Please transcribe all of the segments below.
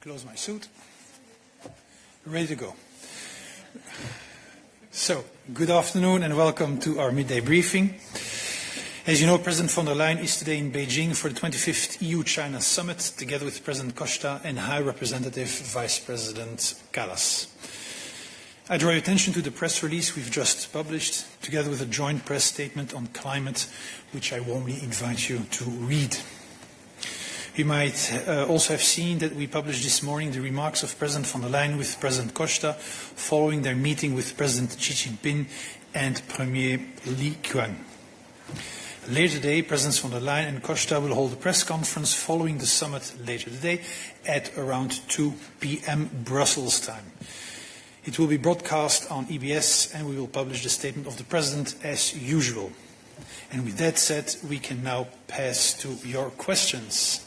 close my suit. Ready to go. So, good afternoon and welcome to our midday briefing. As you know, President von der Leyen is today in Beijing for the 25th EU-China summit, together with President Costa and High Representative Vice President Kallas. I draw your attention to the press release we've just published, together with a joint press statement on climate, which I warmly invite you to read. You might also have seen that we published this morning the remarks of President von der Leyen with President Costa following their meeting with President Xi Jinping and Premier Li Qiang. Later today, Presidents von der Leyen and Costa will hold a press conference following the summit later today at around 2 p.m. Brussels time. It will be broadcast on EBS and we will publish the statement of the President as usual. And with that said, we can now pass to your questions.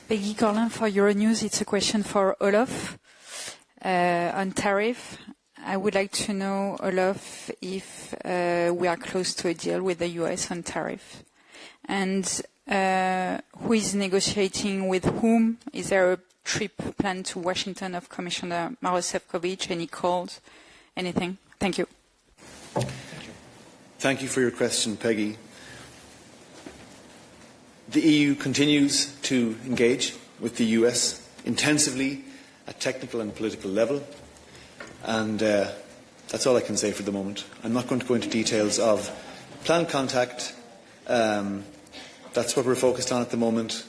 Peggy Corlin for Euronews. It's a question for Olaf on tariff. I would like to know, Olaf, if we are close to a deal with the US on tariff. And who is negotiating with whom? Is there a trip planned to Washington of Commissioner Maros Sefcovic? Any calls? Anything? Thank you. Thank you for your question, Peggy. The EU continues to engage with the US intensively at technical and political level, and that's all I can say for the moment. I'm not going to go into details of planned contact. That's what we're focused on at the moment,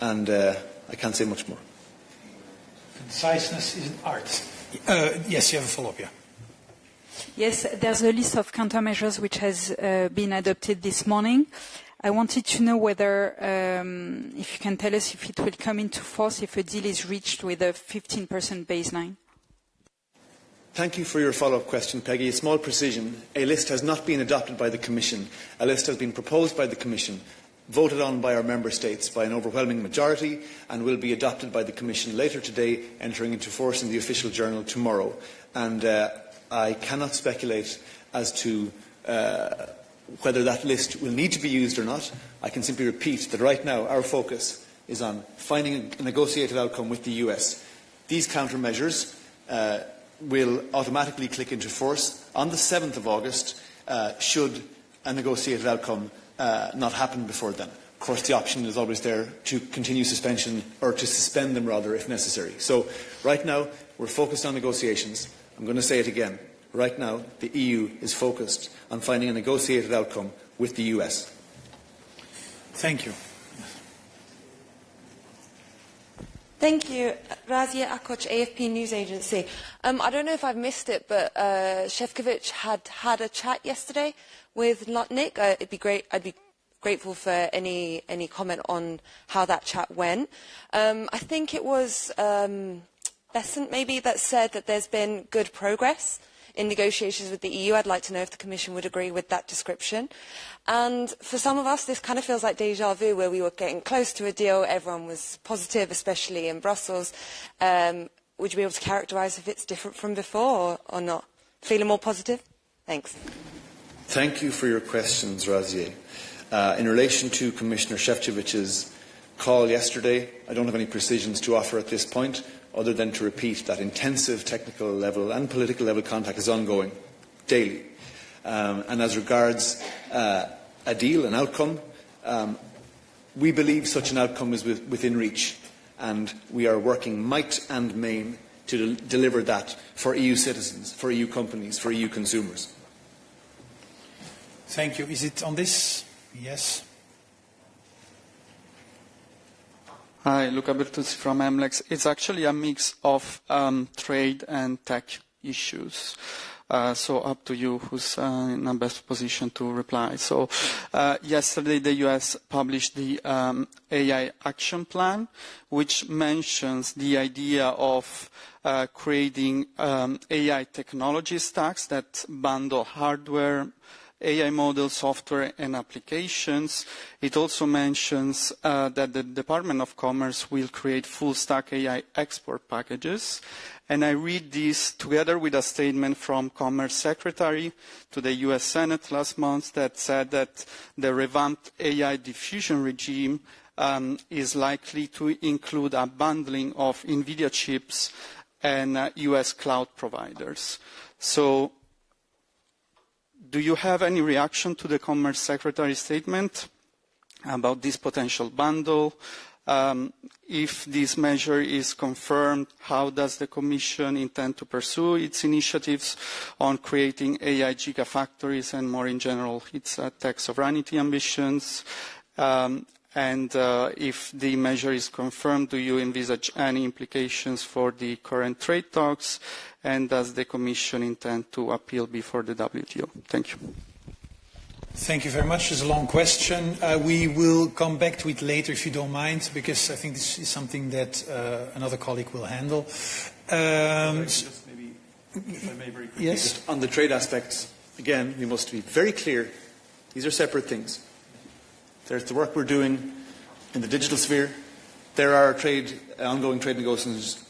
and I can't say much more. Conciseness is an art. Yes, you have a follow-up, yeah. Yes, there's a list of countermeasures which has been adopted this morning. I wanted to know whether, if you can tell us if it will come into force if a deal is reached with a 15% baseline. Thank you for your follow-up question, Peggy. A small precision. A list has not been adopted by the Commission. A list has been proposed by the Commission, voted on by our Member States by an overwhelming majority, and will be adopted by the Commission later today, entering into force in the official journal tomorrow. And I cannot speculate as to whether that list will need to be used or not. I can simply repeat that right now our focus is on finding a negotiated outcome with the US. These countermeasures will automatically click into force on the 7th of August should a negotiated outcome not happen before then. Of course, the option is always there to continue suspension, or to suspend them rather, if necessary. So right now we're focused on negotiations. I'm going to say it again. Right now, the EU is focused on finding a negotiated outcome with the US. Thank you. Thank you. Razia Akoc, AFP News Agency. I don't know if I've missed it, but Sefcovic had a chat yesterday with Lutnick. I'd be grateful for any comment on how that chat went. I think it was Besant maybe that said that there's been good progress in negotiations with the EU. I'd like to know if the Commission would agree with that description. And for some of us, this kind of feels like déjà vu, where we were getting close to a deal, everyone was positive, especially in Brussels. Would you be able to characterise if it's different from before or not? Feeling more positive? Thanks. Thank you for your questions, Razier. In relation to Commissioner Šefčovič's call yesterday, I don't have any precisions to offer at this point, other than to repeat that intensive technical level and political level contact is ongoing daily. And as regards a deal, an outcome, we believe such an outcome is within reach, and we are working might and main to deliver that for EU citizens, for EU companies, for EU consumers. Thank you. Is it on this? Yes. Hi, Luca Bertuzzi from MLEX. It's actually a mix of trade and tech issues. So up to you who's in the best position to reply. So yesterday the US published the AI Action Plan, which mentions the idea of creating AI technology stacks that bundle hardware, AI models, software and applications. It also mentions that the Department of Commerce will create full-stack AI export packages. And I read this together with a statement from Commerce Secretary to the US Senate last month that said that the revamped AI diffusion regime is likely to include a bundling of NVIDIA chips and US cloud providers. So, do you have any reaction to the Commerce Secretary's statement about this potential bundle? If this measure is confirmed, how does the Commission intend to pursue its initiatives on creating AI gigafactories and, more in general, its tech sovereignty ambitions? And if the measure is confirmed, do you envisage any implications for the current trade talks? And does the Commission intend to appeal before the WTO? Thank you. Thank you very much. It's a long question. We will come back to it later if you don't mind, because I think this is something that another colleague will handle. Just maybe, if I may very quickly, yes? just on the trade aspects, again, we must be very clear. These are separate things. There's the work we're doing in the digital sphere. There are ongoing trade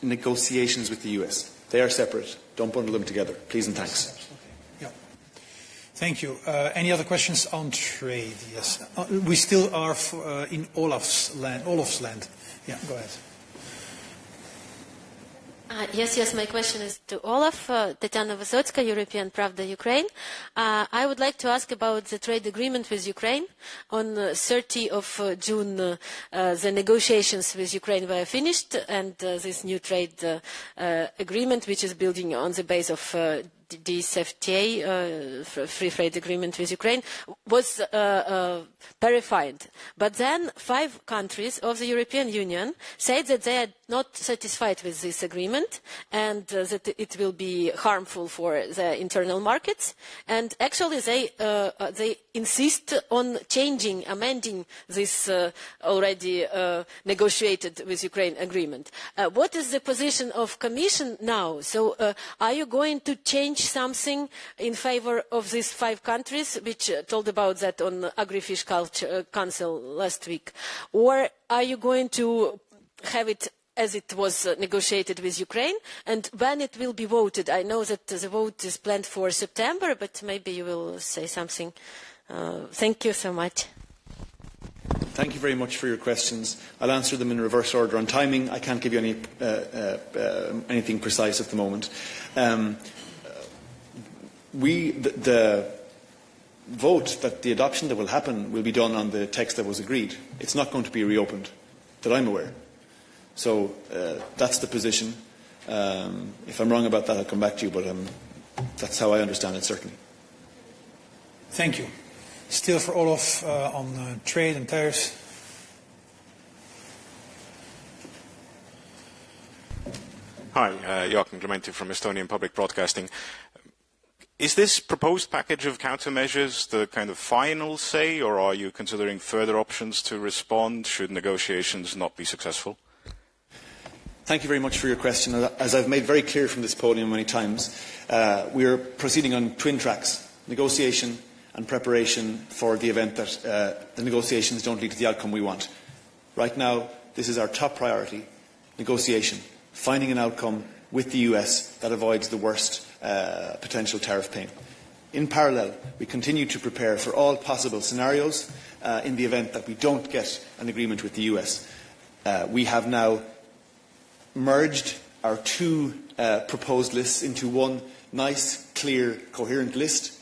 negotiations with the US. They are separate. Don't bundle them together. Please and thanks. Thank you. Any other questions on trade? Yes. We still are in Olaf's land. Yeah, go ahead. Yes, my question is to Olaf. Tetiana Vysotska, European Pravda, Ukraine. I would like to ask about the trade agreement with Ukraine. On 30 of June, the negotiations with Ukraine were finished, and this new trade agreement, which is building on the base of DCFTA, free trade agreement with Ukraine, was verified. But then 5 countries of the European Union said that they are not satisfied with this agreement and that it will be harmful for the internal markets. And actually they insist on amending this already negotiated with Ukraine agreement. What is the position of Commission now? So are you going to change something in favor of these 5 countries, which told about that on Agri-Fish Culture Council last week? Or are you going to have it as it was negotiated with Ukraine, and when it will be voted? I know that the vote is planned for September, but maybe you will say something. Thank you so much. Thank you very much for your questions. I'll answer them in reverse order. On timing, I can't give you anything precise at the moment. The vote, the adoption that will happen, will be done on the text that was agreed. It's not going to be reopened, that I'm aware. So that's the position. If I'm wrong about that, I'll come back to you, but that's how I understand it, certainly. Thank you. Still for Olaf on trade and tariffs. Hi, Joachim Clementi from Estonian Public Broadcasting. Is this proposed package of countermeasures the kind of final say, or are you considering further options to respond should negotiations not be successful? Thank you very much for your question. As I've made very clear from this podium many times, we are proceeding on twin tracks: negotiation and preparation for the event that the negotiations don't lead to the outcome we want. Right now, this is our top priority: negotiation, finding an outcome with the US that avoids the worst potential tariff pain. In parallel, we continue to prepare for all possible scenarios in the event that we don't get an agreement with the US. We have now merged our 2 proposed lists into one nice, clear, coherent list.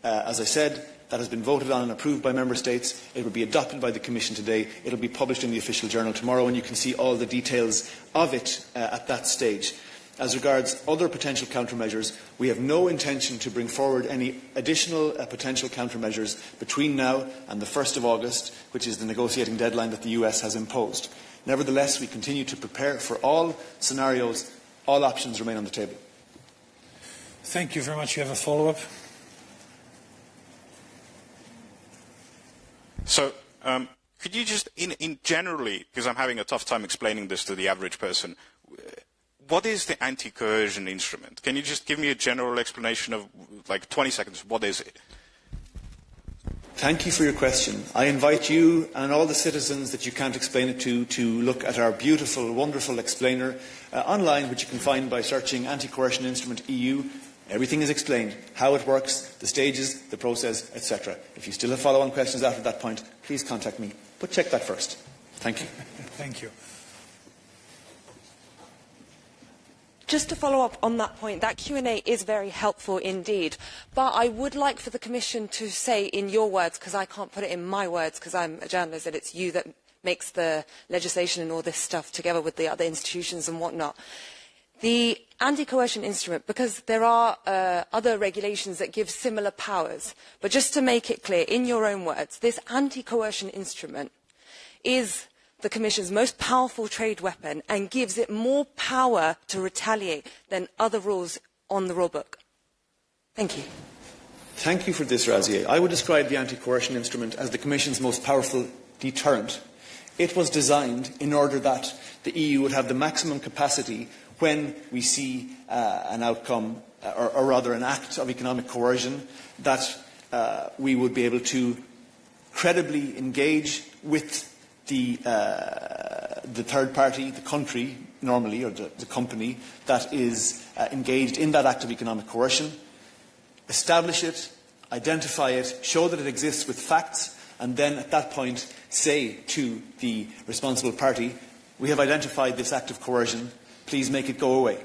As I said, that has been voted on and approved by Member States. It will be adopted by the Commission today. It will be published in the Official Journal tomorrow, and you can see all the details of it at that stage. As regards other potential countermeasures, we have no intention to bring forward any additional potential countermeasures between now and the 1st of August, which is the negotiating deadline that the US has imposed. Nevertheless, we continue to prepare for all scenarios. All options remain on the table. Thank you very much. You have a follow-up? So, could you just, in generally, because I'm having a tough time explaining this to the average person, what is the anti-coercion instrument? Can you just give me a general explanation of, like, 20 seconds? What is it? Thank you for your question. I invite you and all the citizens that you can't explain it to look at our beautiful, wonderful explainer online, which you can find by searching Anti-Coercion Instrument EU. Everything is explained: how it works, the stages, the process, etc. If you still have follow-on questions after that point, please contact me. But check that first. Thank you. Thank you. Just to follow up on that point, that Q&A is very helpful indeed. But I would like for the Commission to say in your words, because I can't put it in my words because I'm a journalist, that it's you that makes the legislation and all this stuff together with the other institutions and whatnot. The anti-coercion instrument, because there are other regulations that give similar powers, but just to make it clear, in your own words, this anti-coercion instrument is the Commission's most powerful trade weapon and gives it more power to retaliate than other rules on the rulebook. Thank you. Thank you for this, Razier. I would describe the anti-coercion instrument as the Commission's most powerful deterrent. It was designed in order that the EU would have the maximum capacity when we see an outcome, or rather an act of economic coercion, that we would be able to credibly engage with the third party, the country normally, or the company that is engaged in that act of economic coercion, establish it, identify it, show that it exists with facts, and then at that point say to the responsible party, we have identified this act of coercion, please make it go away.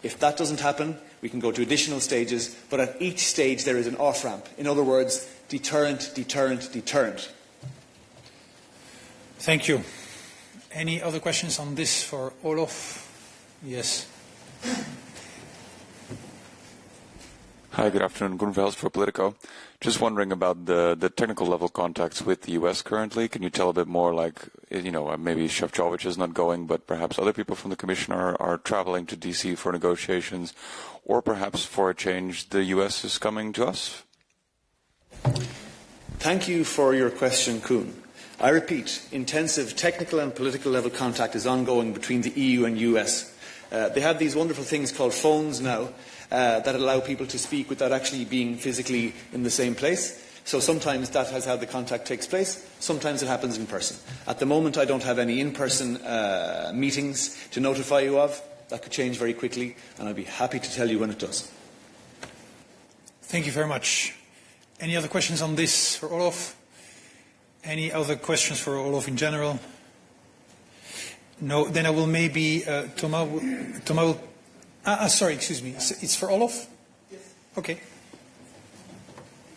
If that doesn't happen, we can go to additional stages, but at each stage there is an off-ramp. In other words, deterrent, deterrent, deterrent. Thank you. Any other questions on this for Olof? Yes. Hi, good afternoon. Gunvels for Politico. Just wondering about the technical level contacts with the U.S. currently. Can you tell a bit more, like, maybe Shevchovich is not going, but perhaps other people from the Commission are traveling to D.C. for negotiations, or perhaps for a change the U.S. is coming to us? Thank you for your question, Kuhn. I repeat, intensive technical and political level contact is ongoing between the EU and US. They have these wonderful things called phones now that allow people to speak without actually being physically in the same place. So sometimes that is how the contact takes place. Sometimes it happens in person. At the moment, I don't have any in-person meetings to notify you of. That could change very quickly, and I'll be happy to tell you when it does. Thank you very much. Any other questions on this for Olof? Any other questions for Olof in general? No, then I will maybe, Thomas will, sorry, excuse me, it's for Olof? Yes. Okay.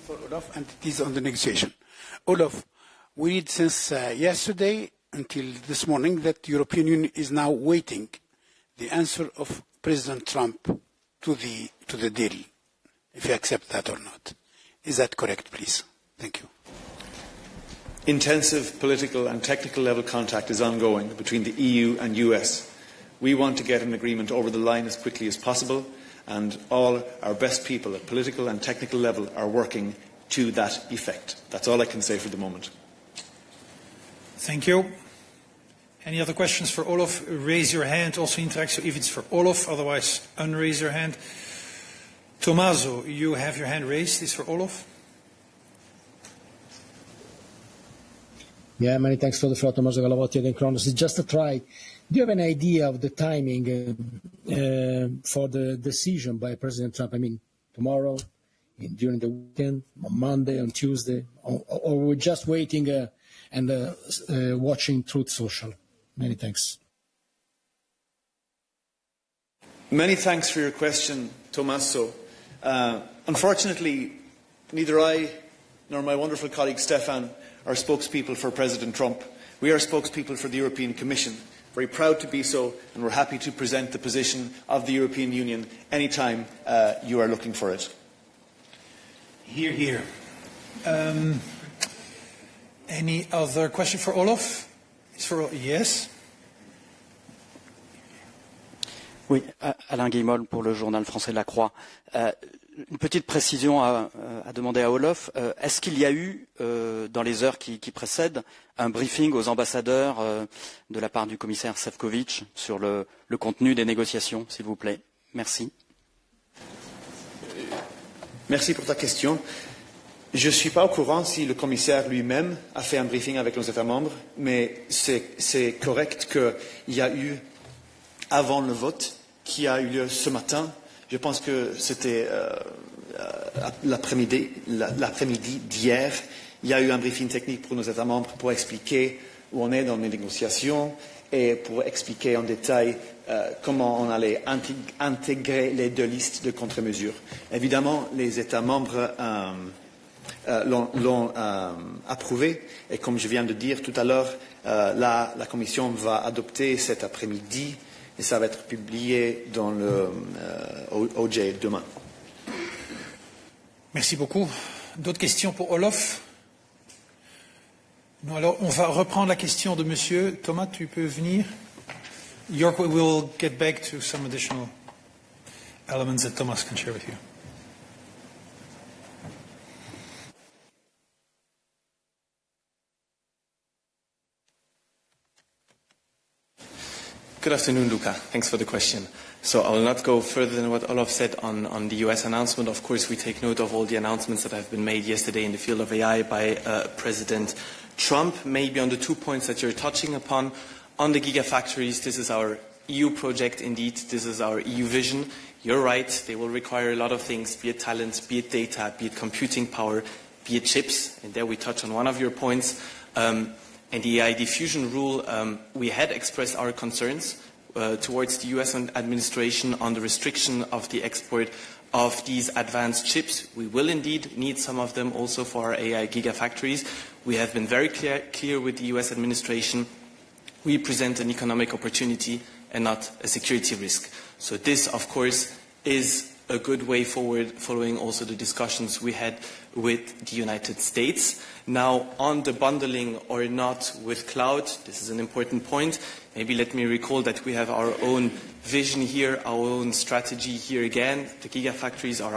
For Olof, and it is on the negotiation. Olof, we read since yesterday until this morning that the European Union is now waiting the answer of President Trump to the deal, if you accept that or not. Is that correct, please? Thank you. Intensive political and technical level contact is ongoing between the EU and US. We want to get an agreement over the line as quickly as possible, and all our best people at political and technical level are working to that effect. That's all I can say for the moment. Thank you. Any other questions for Olof? Raise your hand, also interact, so if it's for Olof, otherwise unraise your hand. Tommaso, you have your hand raised. It's for Olof. Yeah, many thanks for the floor, Tommaso Galavotti again, Kronos. Just to try, do you have an idea of the timing for the decision by President Trump? I mean, tomorrow, during the weekend, on Monday, on Tuesday, or we're just waiting and watching Truth Social? Many thanks. Many thanks for your question, Tommaso. Unfortunately, neither I nor my wonderful colleague Stefan are spokespeople for President Trump. We are spokespeople for the European Commission. Very proud to be so, and we're happy to present the position of the European Union anytime you are looking for it. Hear, hear. Any other question for Olof? Yes. Oui, Alain Guillemol pour le journal français La Croix. Une petite précision à demander à Olof. Est-ce qu'il y a eu, dans les heures qui précèdent, un briefing aux ambassadeurs de la part du commissaire Šefčovič sur le contenu des négociations, s'il vous plaît? Merci. Merci pour ta question. Je ne suis pas au courant si le commissaire lui-même a fait un briefing avec nos États membres, mais c'est correct qu'il y a eu, avant le vote, qui a eu lieu ce matin. Je pense que c'était l'après-midi d'hier. Il y a eu un briefing technique pour nos États membres pour expliquer où on est dans les négociations et pour expliquer en détail comment on allait intégrer les deux listes de contre-mesures. Évidemment, les États membres l'ont approuvé et comme je viens de dire tout à l'heure, la Commission va adopter cet après-midi et ça va être publié dans le OJ demain. Merci beaucoup. D'autres questions pour Olof? Non, alors on va reprendre la question de monsieur. Thomas, tu peux venir? York, we will get back to some additional elements that Thomas can share with you. Good afternoon, Luca. Thanks for the question. So I will not go further than what Olaf said on the US announcement. Of course, we take note of all the announcements that have been made yesterday in the field of AI by President Trump. Maybe on the 2 points that you're touching upon, on the gigafactories, this is our EU project indeed. This is our EU vision. You're right, they will require a lot of things, be it talent, be it data, be it computing power, be it chips. And there we touch on one of your points. And the AI diffusion rule, we had expressed our concerns towards the US administration on the restriction of the export of these advanced chips. We will indeed need some of them also for our AI gigafactories. We have been very clear with the US administration. We present an economic opportunity and not a security risk. So this, of course, is a good way forward, following also the discussions we had with the United States. Now, on the bundling or not with cloud, this is an important point. Maybe let me recall that we have our own vision here, our own strategy here again. The gigafactories are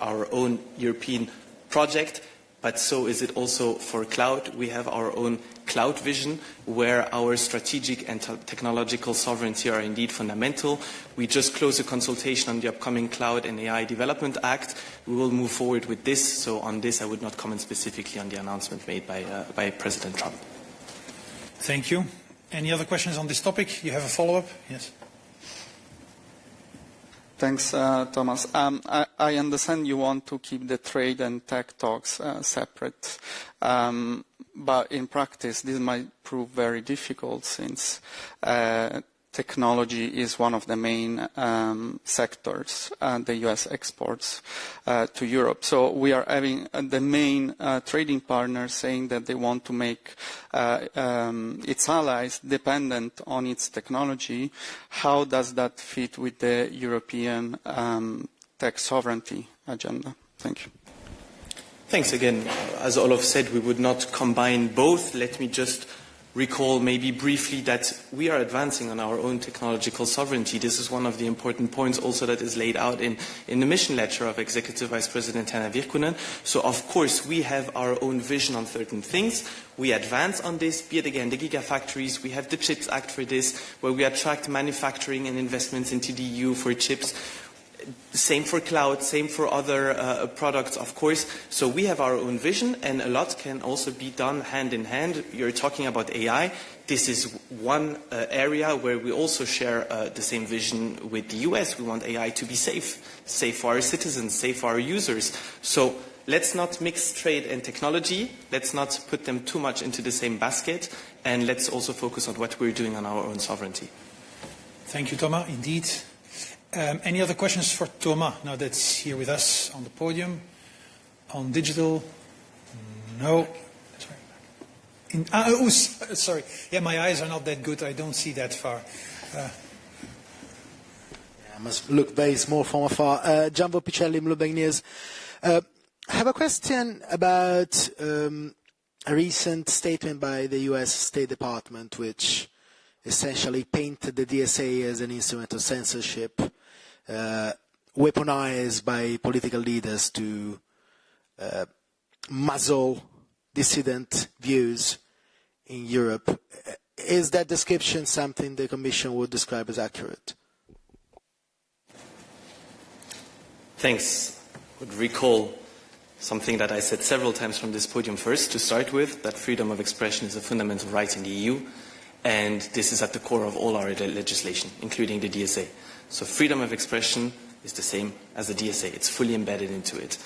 our own European project, but so is it also for cloud. We have our own cloud vision, where our strategic and technological sovereignty are indeed fundamental. We just closed a consultation on the upcoming Cloud and AI Development Act. We will move forward with this, so on this I would not comment specifically on the announcement made by President Trump. Thank you. Any other questions on this topic? You have a follow-up? Yes. Thanks, Thomas. I understand you want to keep the trade and tech talks separate, but in practice this might prove very difficult since technology is one of the main sectors the US exports to Europe. So we are having the main trading partners saying that they want to make its allies dependent on its technology. How does that fit with the European tech sovereignty agenda? Thank you. Thanks again. As Olaf said, we would not combine both. Let me just recall maybe briefly that we are advancing on our own technological sovereignty. This is one of the important points also that is laid out in the mission letter of Executive Vice President Hanna Virkkunen. So of course we have our own vision on certain things. We advance on this, be it again the gigafactories. We have the CHIPS Act for this, where we attract manufacturing and investments into the EU for chips. Same for cloud, same for other products, of course. So we have our own vision, and a lot can also be done hand in hand. You're talking about AI. This is one area where we also share the same vision with the US. We want AI to be safe for our citizens, safe for our users. So let's not mix trade and technology. Let's not put them too much into the same basket, and let's also focus on what we're doing on our own sovereignty. Thank you, Thomas. Indeed. Any other questions for Thomas, now that's here with us on the podium? On digital? No. Sorry. Yeah, my eyes are not that good. I don't see that far. I must look very small from afar. Gianvo Picelli, Bloomberg News. I have a question about a recent statement by the US State Department, which essentially painted the DSA as an instrument of censorship, weaponized by political leaders to muzzle dissident views in Europe. Is that description something the Commission would describe as accurate? Thanks. I would recall something that I said several times from this podium. First, to start with, that freedom of expression is a fundamental right in the EU. And this is at the core of all our legislation, including the DSA. So freedom of expression is the same as the DSA. It's fully embedded into it.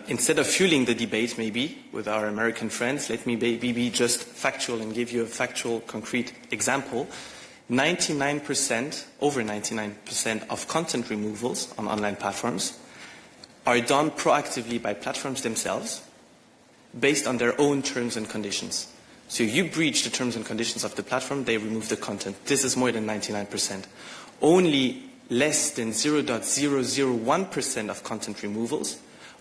Instead of fueling the debate, maybe, with our American friends, let me be just factual and give you a factual, concrete example. 99%, over 99% of content removals on online platforms are done proactively by platforms themselves based on their own terms and conditions. So if you breach the terms and conditions of the platform, they remove the content. This is more than 99%. Only less than 0.001% of content removals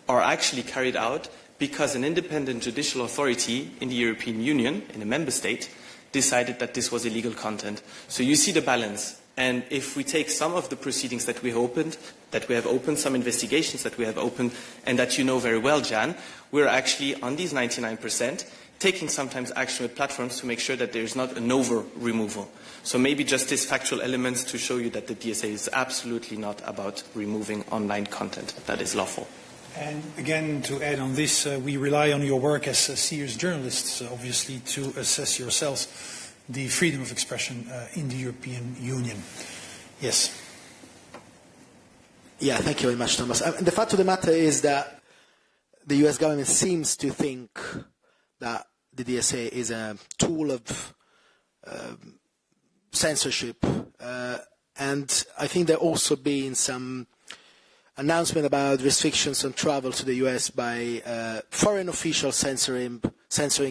are actually carried out because an independent judicial authority in the European Union, in a member state, decided that this was illegal content. So you see the balance. And if we take some of the proceedings that we have opened, some investigations that we have opened, and that you know very well, Jan, we're actually on these 99%, taking sometimes action with platforms to make sure that there is not an over-removal. So maybe just these factual elements to show you that the DSA is absolutely not about removing online content that is lawful. And again, to add on this, we rely on your work as serious journalists, obviously, to assess yourselves the freedom of expression in the European Union. Yes. Yeah, thank you very much, Thomas. The fact of the matter is that the US government seems to think that the DSA is a tool of censorship, and I think there also been some announcement about restrictions on travel to the US by foreign officials censoring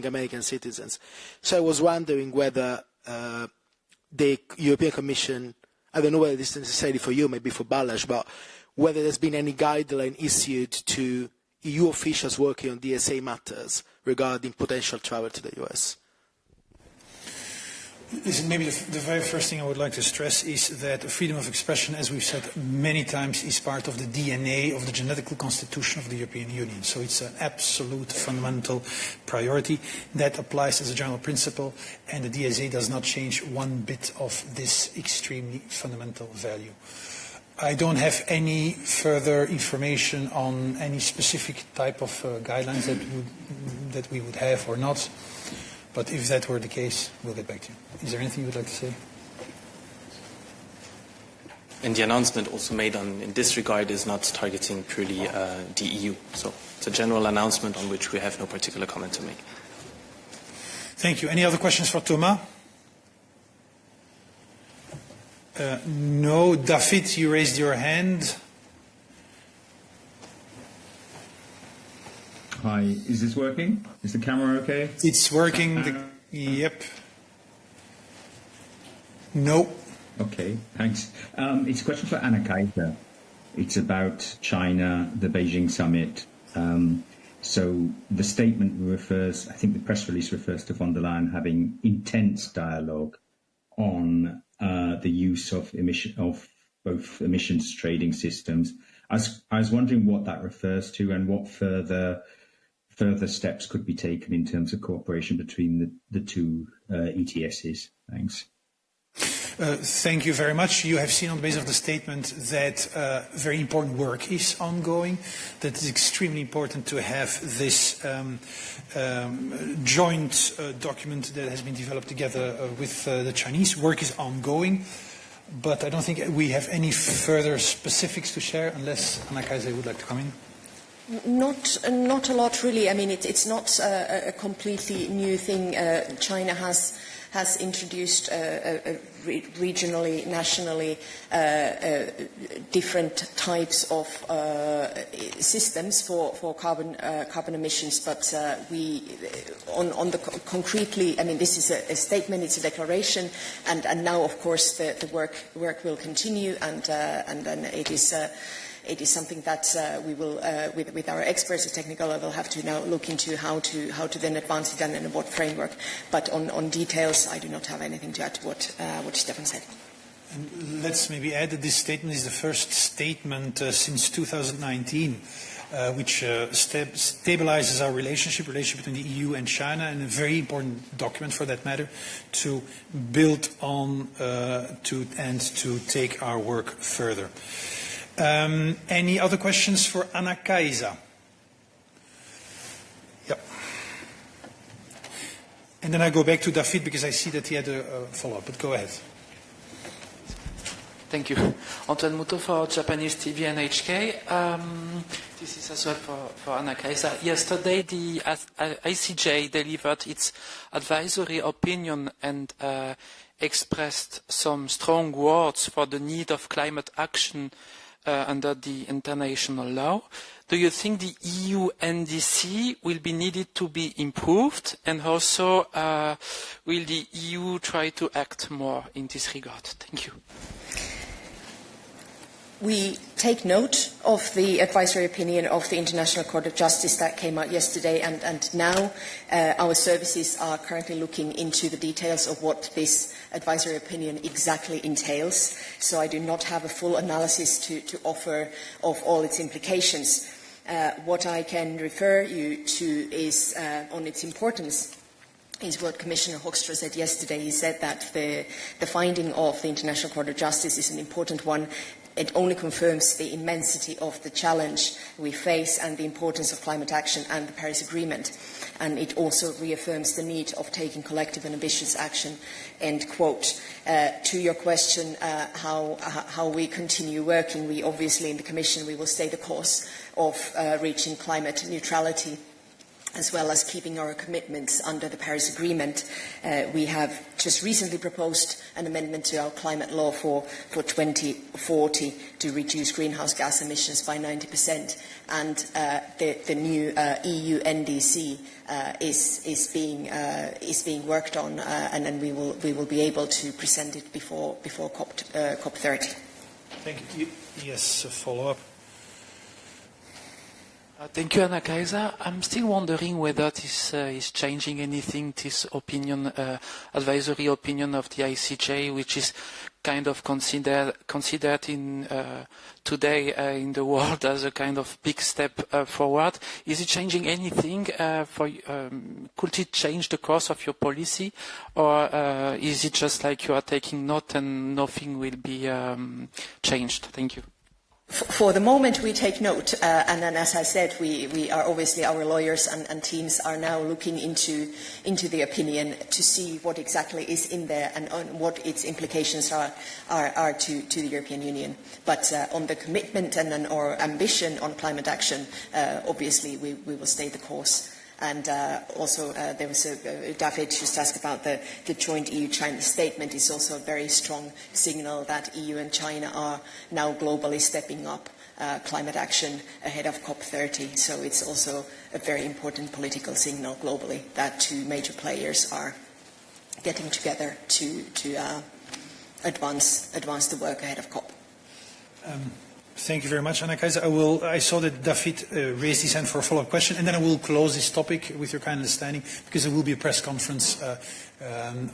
American citizens. So I was wondering whether the European Commission, I don't know whether this is necessarily for you, maybe for Balázs, but whether there's been any guideline issued to EU officials working on DSA matters regarding potential travel to the US. Listen, maybe the very first thing I would like to stress is that freedom of expression, as we've said many times, is part of the DNA of the genetical constitution of the European Union. So it's an absolute fundamental priority. That applies as a general principle, and the DSA does not change one bit of this extremely fundamental value. I don't have any further information on any specific type of guidelines that we would have or not. But if that were the case, we'll get back to you. Is there anything you would like to say? And the announcement also made in this regard is not targeting purely the EU. So it's a general announcement on which we have no particular comment to make. Thank you. Any other questions for Thomas? No. David, you raised your hand. Hi, is this working? Is the camera okay? It's working. Yep. No. Okay, thanks. It's a question for Anna Kaiser. It's about China, the Beijing summit. So the statement refers, I think the press release refers to von der Leyen having intense dialogue on the use of both emissions trading systems. I was wondering what that refers to and what further steps could be taken in terms of cooperation between the two ETSs. Thanks. Thank you very much. You have seen on the basis of the statement that very important work is ongoing, that it's extremely important to have this joint document that has been developed together with the Chinese. Work is ongoing, but I don't think we have any further specifics to share unless Anna Kaiser would like to come in. Not a lot, really. I mean, it's not a completely new thing. China has introduced regionally, nationally, different types of systems for carbon emissions. But on the concretely, I mean, this is a statement, it's a declaration, and now, of course, the work will continue, and then it is something that we will, with our experts at technical level, have to now look into how to then advance it and in what framework. But on details, I do not have anything to add to what Stefan said. And let's maybe add that this statement is the first statement since 2019 which stabilizes our relationship between the EU and China, and a very important document for that matter, to build on and to take our work further. Any other questions for Anna Kaiser? Yep. And then I go back to David because I see that he had a follow-up, but go ahead. Thank you. Antoine Muto for Japanese TV and HK. This is as well for Anna Kaiser. Yesterday, the ICJ delivered its advisory opinion and expressed some strong words for the need of climate action under the international law. Do you think the EU NDC will be needed to be improved, and also will the EU try to act more in this regard? Thank you. We take note of the advisory opinion of the International Court of Justice that came out yesterday, and now our services are currently looking into the details of what this advisory opinion exactly entails. So I do not have a full analysis to offer of all its implications. What I can refer you to is on its importance is what Commissioner Hoekstra said yesterday. He said that the finding of the International Court of Justice is an important one. It only confirms the immensity of the challenge we face and the importance of climate action and the Paris Agreement. And it also reaffirms the need of taking collective and ambitious action, end quote. To your question, how we continue working, we obviously in the Commission, we will stay the course of reaching climate neutrality, as well as keeping our commitments under the Paris Agreement. We have just recently proposed an amendment to our climate law for 2040 to reduce greenhouse gas emissions by 90%, and the new EU NDC is being worked on, and then we will be able to present it before COP30. Thank you. Yes, a follow-up. Thank you, Anna Kaiser. I'm still wondering whether this is changing anything, this opinion, advisory opinion of the ICJ, which is kind of considered in today in the world as a kind of big step forward. Is it changing anything? Could it change the course of your policy, or is it just like you are taking note and nothing will be changed? Thank you. For the moment, we take note, and then, as I said, we are obviously, our lawyers and teams are now looking into the opinion to see what exactly is in there and on what its implications are to the European Union. But on the commitment and on our ambition on climate action, obviously we will stay the course. And also, there was David just asked about the joint EU-China statement. Is also a very strong signal that EU and China are now globally stepping up climate action ahead of COP30. So it's also a very important political signal globally that two major players are getting together to advance the work ahead of COP. Thank you very much, Anna Kaiser. I saw that David raised his hand for a follow-up question, and then I will close this topic with your kind understanding, because there will be a press conference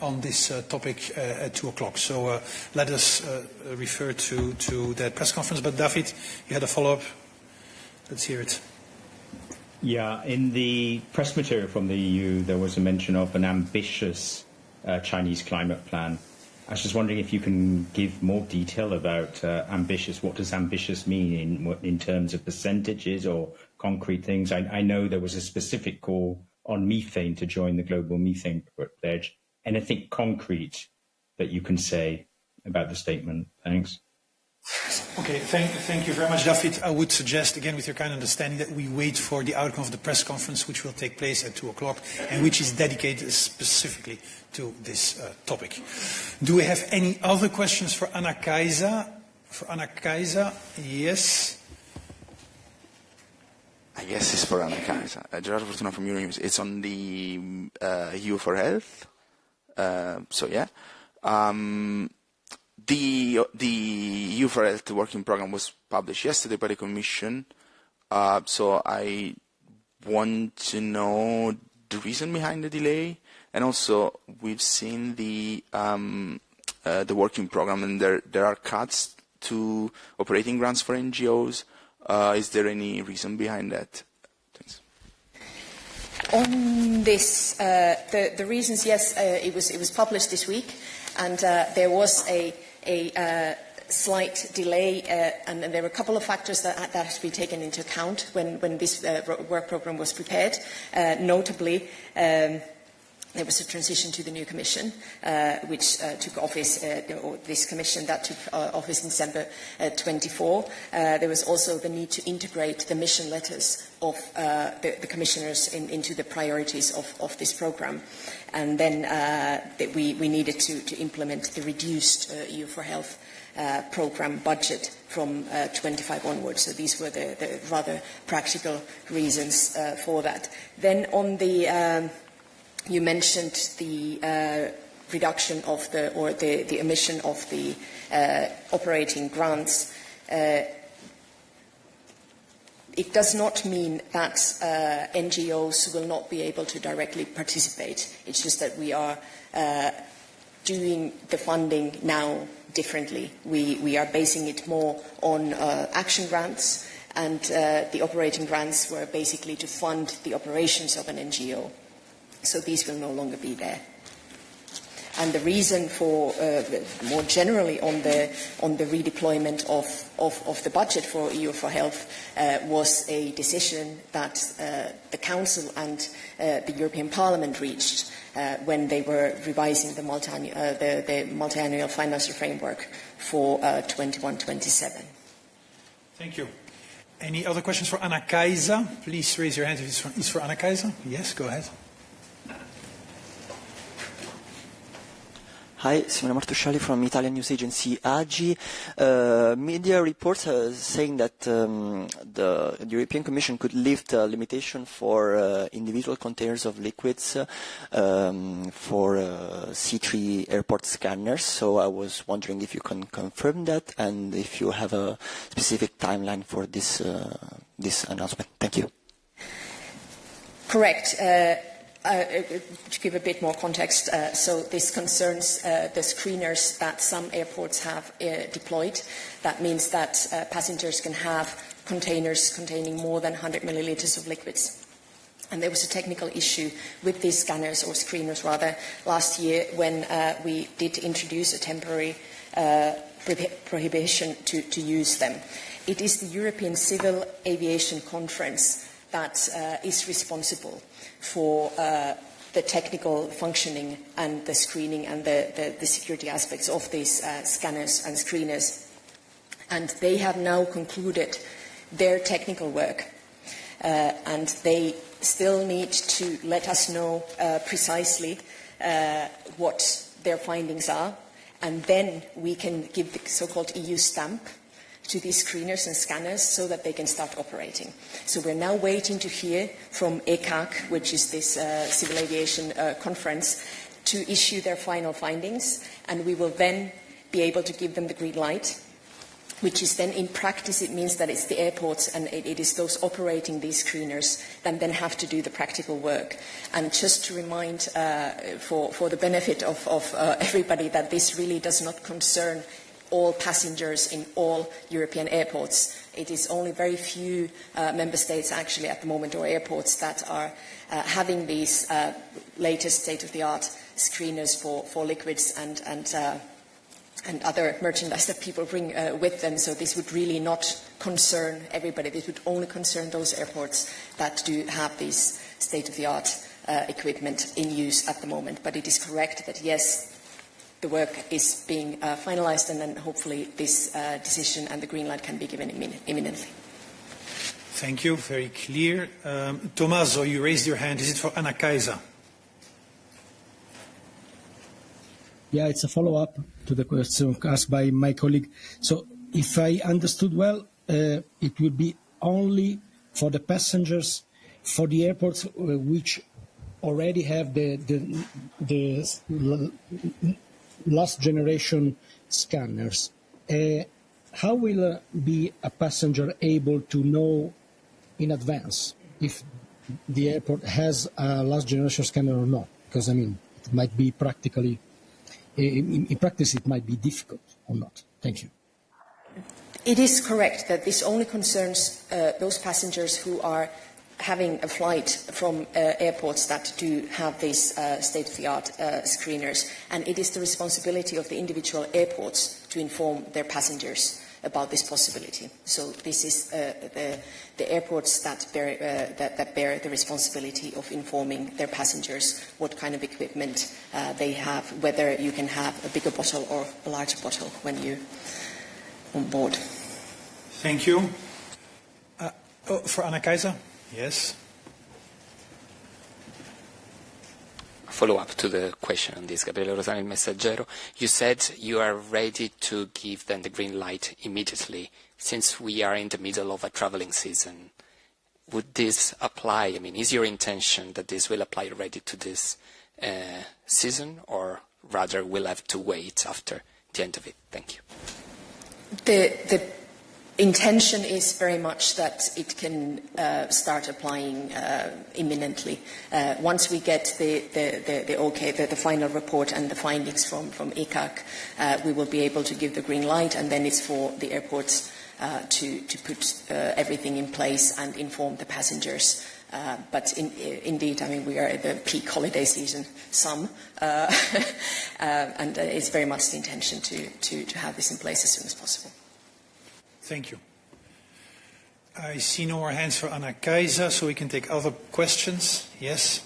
on this topic at 2 o'clock. So let us refer to that press conference. But David, you had a follow-up. Let's hear it. Yeah, in the press material from the EU, there was a mention of an ambitious Chinese climate plan. I was just wondering if you can give more detail about ambitious. What does ambitious mean in terms of percentages or concrete things? I know there was a specific call on methane to join the global methane pledge. Anything concrete that you can say about the statement? Thanks. Okay, thank you very much, David. I would suggest, again, with your kind understanding, that we wait for the outcome of the press conference, which will take place at 2 o'clock, and which is dedicated specifically to this topic. Do we have any other questions for Anna Kaiser? For Anna Kaiser, yes. I guess it's for Anna Kaiser. Gerardo Fortuna from Euronews. It's on the EU for Health. So yeah. The EU for Health working program was published yesterday by the Commission. So I want to know the reason behind the delay, and also we've seen the working program, and there are cuts to operating grants for NGOs. Is there any reason behind that? Thanks. On this, the reasons, yes, it was published this week, and there was a slight delay, and there were a couple of factors that had to be taken into account when this work program was prepared. Notably, there was a transition to the new commission, which took office, or this commission that took office in December 24. There was also the need to integrate the mission letters of the commissioners into the priorities of this program. And then we needed to implement the reduced EU for Health program budget from 25 onwards. So these were the rather practical reasons for that. Then on the you mentioned the reduction of the emission of the operating grants. It does not mean that NGOs will not be able to directly participate. It's just that we are doing the funding now differently. We are basing it more on action grants, and the operating grants were basically to fund the operations of an NGO. So these will no longer be there. And the reason for, more generally, on the redeployment of the budget for EU for Health was a decision that the Council and the European Parliament reached when they were revising the multi-annual financial framework for 21-27. Thank you. Any other questions for Anna-Kaisa? Please raise your hand if it's for Anna-Kaisa. Yes, go ahead. Hi, Simone Martusciali from Italian news agency AGI. Media reports saying that the European Commission could lift the limitation for individual containers of liquids for C3 airport scanners. So I was wondering if you can confirm that and if you have a specific timeline for this announcement. Thank you. Correct. To give a bit more context, so this concerns the screeners that some airports have deployed. That means that passengers can have containers containing more than 100 millilitres of liquids. And there was a technical issue with these scanners, or screeners rather, last year when we did introduce a temporary prohibition to use them. It is the European Civil Aviation Conference that is responsible for the technical functioning and the screening and the security aspects of these scanners and screeners. And they have now concluded their technical work. And they still need to let us know precisely what their findings are. And then we can give the so-called EU stamp to these screeners and scanners so that they can start operating. So we're now waiting to hear from ECAC, which is this civil aviation conference, to issue their final findings, and we will then be able to give them the green light, which is then in practice it means that it's the airports and it is those operating these screeners that then have to do the practical work. And just to remind for the benefit of everybody that this really does not concern all passengers in all European airports. It is only very few member states actually at the moment, or airports, that are having these latest state-of-the-art screeners for liquids and other merchandise that people bring with them. So this would really not concern everybody. This would only concern those airports that do have these state-of-the-art equipment in use at the moment. But it is correct that, yes, the work is being finalised, and then hopefully this decision and the green light can be given imminently. Thank you. Very clear. Tommaso, you raised your hand. Is it for Anna-Kaisa? Yeah, it's a follow-up to the question asked by my colleague. So if I understood well, it will be only for the passengers for the airports which already have the last generation scanners. How will be a passenger able to know in advance if the airport has a last generation scanner or not? Because, I mean, it might be practically, in practice, it might be difficult or not. Thank you. It is correct that this only concerns those passengers who are having a flight from airports that do have these state-of-the-art screeners, and it is the responsibility of the individual airports to inform their passengers. about this possibility. So this is the airports that bear the responsibility of informing their passengers what kind of equipment they have, whether you can have a bigger bottle or a larger bottle when you on board. Thank you. For Anna Kaiser, yes. Follow-up to the question on this, Gabriele Rosani, Il Messaggero. You said you are ready to give them the green light immediately. Since we are in the middle of a traveling season, would this apply? I mean, is your intention that this will apply already to this season, or rather we'll have to wait after the end of it? Thank you. The intention is very much that it can start applying imminently. Once we get the final report and the findings from ECAC, we will be able to give the green light, and then it's for the airports to put everything in place and inform the passengers. But indeed, I mean, we are at the peak holiday season, and it's very much the intention to have this in place as soon as possible. Thank you. I see no more hands for Anna Kaiser, so we can take other questions. Yes?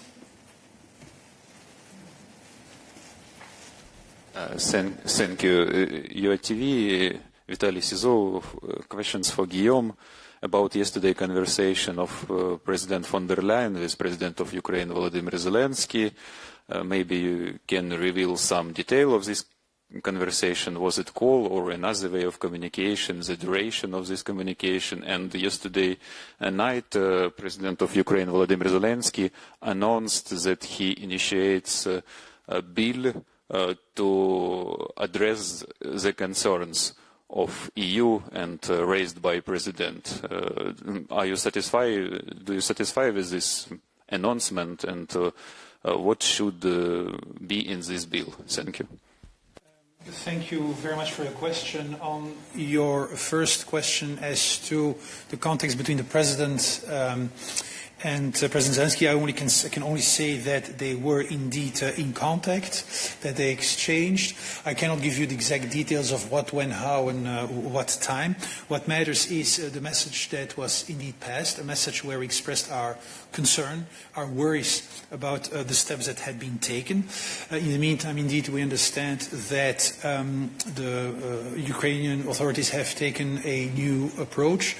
Thank you. UATV, Vitaly Sizov, questions for Guillaume about yesterday conversation of President von der Leyen with President of Ukraine Volodymyr Zelensky. Maybe you can reveal some detail of this conversation. Was it call or another way of communication, the duration of this communication? And yesterday night, President of Ukraine Volodymyr Zelensky announced that he initiates a bill to address the concerns of EU and raised by President. Are you satisfied? Do you satisfy with this announcement? And what should be in this bill? Thank you. Thank you very much for your question. On your first question as to the context between the President and President Zelensky, I can only say that they were indeed in contact, that they exchanged. I cannot give you the exact details of what, when, how, and what time. What matters is the message that was indeed passed, a message where we expressed our concern, our worries about the steps that had been taken. In the meantime, indeed, we understand that the Ukrainian authorities have taken a new approach,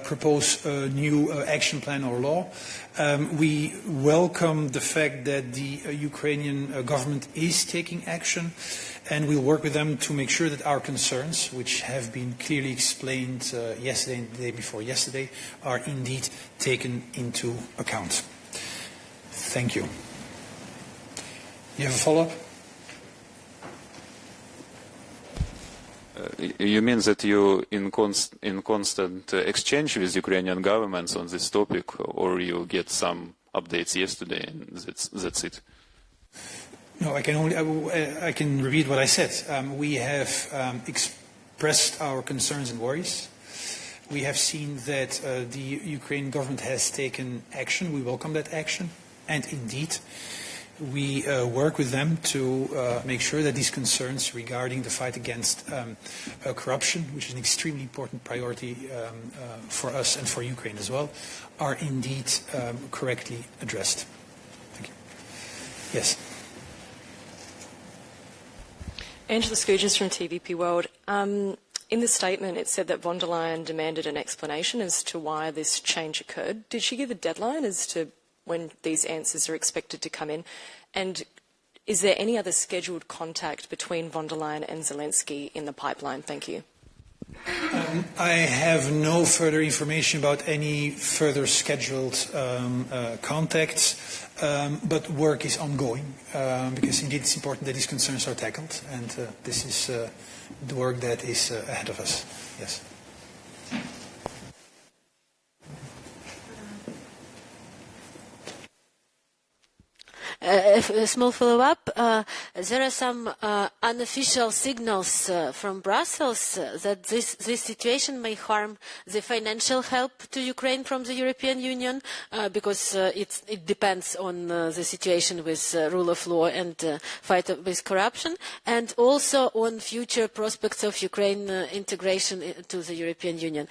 propose a new action plan or law. We welcome the fact that the Ukrainian government is taking action, and we'll work with them to make sure that our concerns, which have been clearly explained yesterday and the day before yesterday, are indeed taken into account. Thank you. You have a follow-up? You mean that you in constant exchange with Ukrainian governments on this topic, or you get some updates yesterday and that's it? No, I can repeat what I said. We have expressed our concerns and worries. We have seen that the Ukrainian government has taken action. We welcome that action, and indeed, we work with them to make sure that these concerns regarding the fight against corruption, which is an extremely important priority for us and for Ukraine as well, are indeed correctly addressed. Thank you. Yes. Angela Scooges from TVP World. In the statement, it said that von der Leyen demanded an explanation as to why this change occurred. Did she give a deadline as to when these answers are expected to come in? And is there any other scheduled contact between von der Leyen and Zelensky in the pipeline? Thank you. I have no further information about any further scheduled contacts, but work is ongoing because indeed it's important that these concerns are tackled, and this is the work that is ahead of us. Yes. A small follow-up. There are some unofficial signals from Brussels that this situation may harm the financial help to Ukraine from the European Union because it depends on the situation with rule of law and fight with corruption, and also on future prospects of Ukraine integration to the European Union.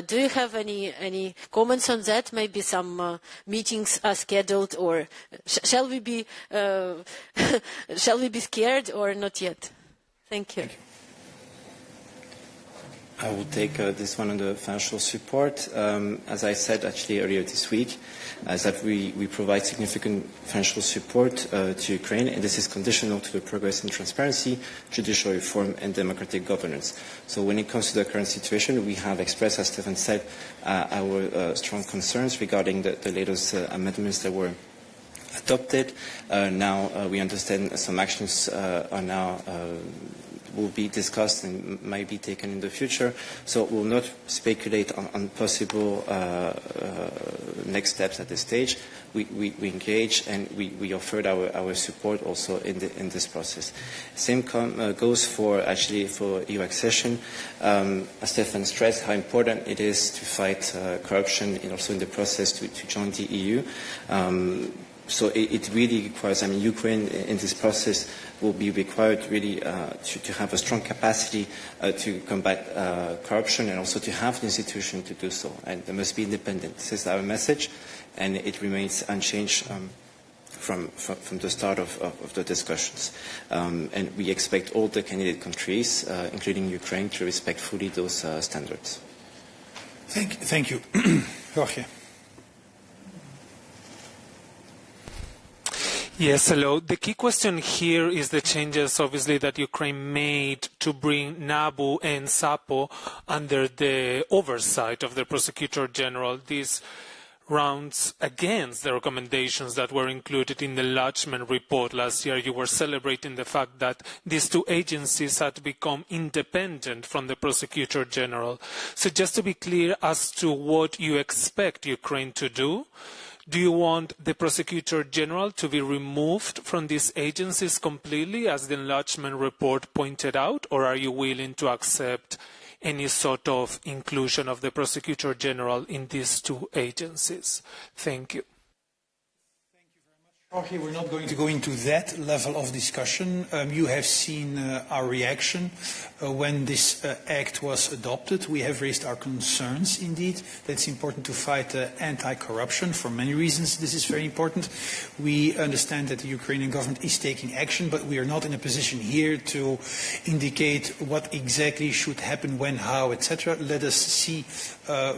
Do you have any comments on that? Maybe some meetings are scheduled, or shall we be scared or not yet? Thank you. I will take this one on the financial support. As I said actually earlier this week, is that we provide significant financial support to Ukraine, and this is conditional to the progress in transparency, judicial reform, and democratic governance. So when it comes to the current situation, we have expressed, as Stefan said, our strong concerns regarding the latest amendments that were adopted. Now we understand some actions are now will be discussed and might be taken in the future. So we'll not speculate on possible next steps at this stage. We engage and we offered our support also in this process. Same goes for EU accession. As Stefan stressed how important it is to fight corruption and also in the process to join the EU. So it really requires, Ukraine in this process will be required really to have a strong capacity to combat corruption and also to have the institution to do so. And they must be independent. This is our message, and it remains unchanged from the start of the discussions. And we expect all the candidate countries, including Ukraine, to respect fully those standards. Thank you. Jorge. Yes, hello. The key question here is the changes, obviously, that Ukraine made to bring NABU and SAPO under the oversight of the Prosecutor General. These rounds against the recommendations that were included in the Lachman report last year. You were celebrating the fact that these two agencies had become independent from the Prosecutor General. So just to be clear as to what you expect Ukraine to do, do you want the Prosecutor General to be removed from these agencies completely, as the Lachman report pointed out, or are you willing to accept any sort of inclusion of the Prosecutor General in these two agencies? Thank you. Okay, we're not going to go into that level of discussion. You have seen our reaction when this act was adopted. We have raised our concerns, indeed. That's important to fight anti-corruption. For many reasons, this is very important. We understand that the Ukrainian government is taking action, but we are not in a position here to indicate what exactly should happen, when, how, etc. Let us see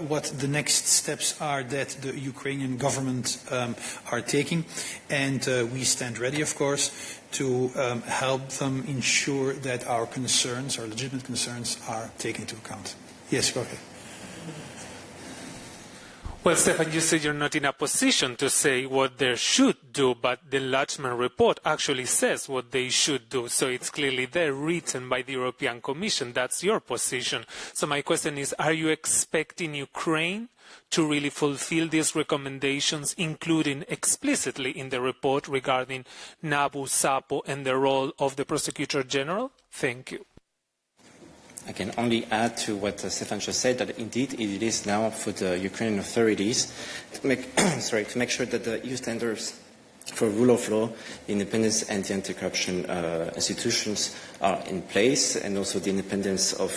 what the next steps are that the Ukrainian government are taking. And we stand ready, of course, to help them ensure that our concerns, our legitimate concerns, are taken into account. Yes, go ahead. Well, Stefan, you said you're not in a position to say what they should do, but the Lachman report actually says what they should do. So it's clearly there, written by the European Commission. That's your position. So my question is, are you expecting Ukraine to really fulfill these recommendations, including explicitly in the report regarding NABU, SAPO, and the role of the Prosecutor General? Thank you. I can only add to what Stefan just said, that indeed it is now for the Ukrainian authorities to make, to make sure that the EU standards for rule of law, independence, and the anti-corruption institutions are in place, and also the independence of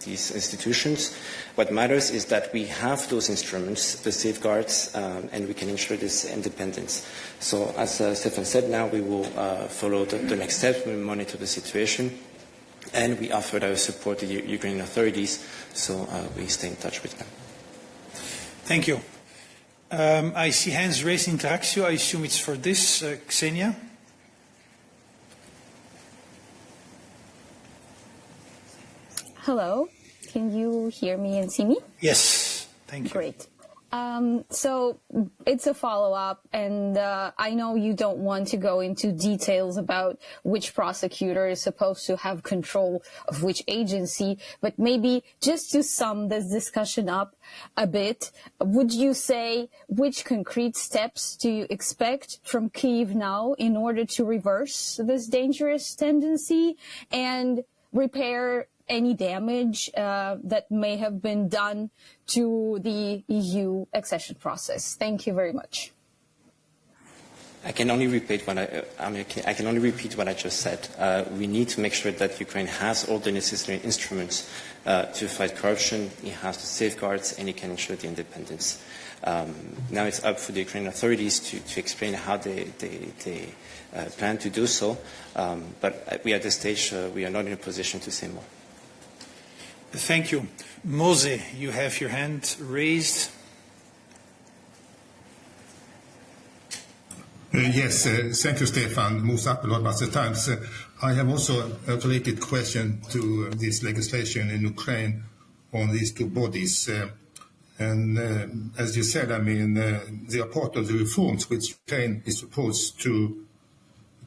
these institutions. What matters is that we have those instruments, the safeguards, and we can ensure this independence. So as Stefan said, now we will follow the next steps. We will monitor the situation, and we offered our support to the Ukrainian authorities, so we stay in touch with them. Thank you. I see hands raised in Interaxio. I assume it's for this. Ksenia? Hello. Can you hear me and see me? Yes. Thank you. Great. So it's a follow-up, and I know you don't want to go into details about which prosecutor is supposed to have control of which agency, but maybe just to sum this discussion up a bit, would you say which concrete steps do you expect from Kyiv now in order to reverse this dangerous tendency and repair any damage that may have been done to the EU accession process? Thank you very much. I can only repeat what I just said. We need to make sure that Ukraine has all the necessary instruments to fight corruption. It has the safeguards, and it can ensure the independence. Now it's up for the Ukrainian authorities to explain how they plan to do so. But we at this stage, we are not in a position to say more. Thank you. Mose, you have your hand raised. Yes, thank you, Stefan. Musa Appelot, Times. I have also a related question to this legislation in Ukraine on these two bodies. As you said, I mean, they are part of the reforms which Ukraine is supposed to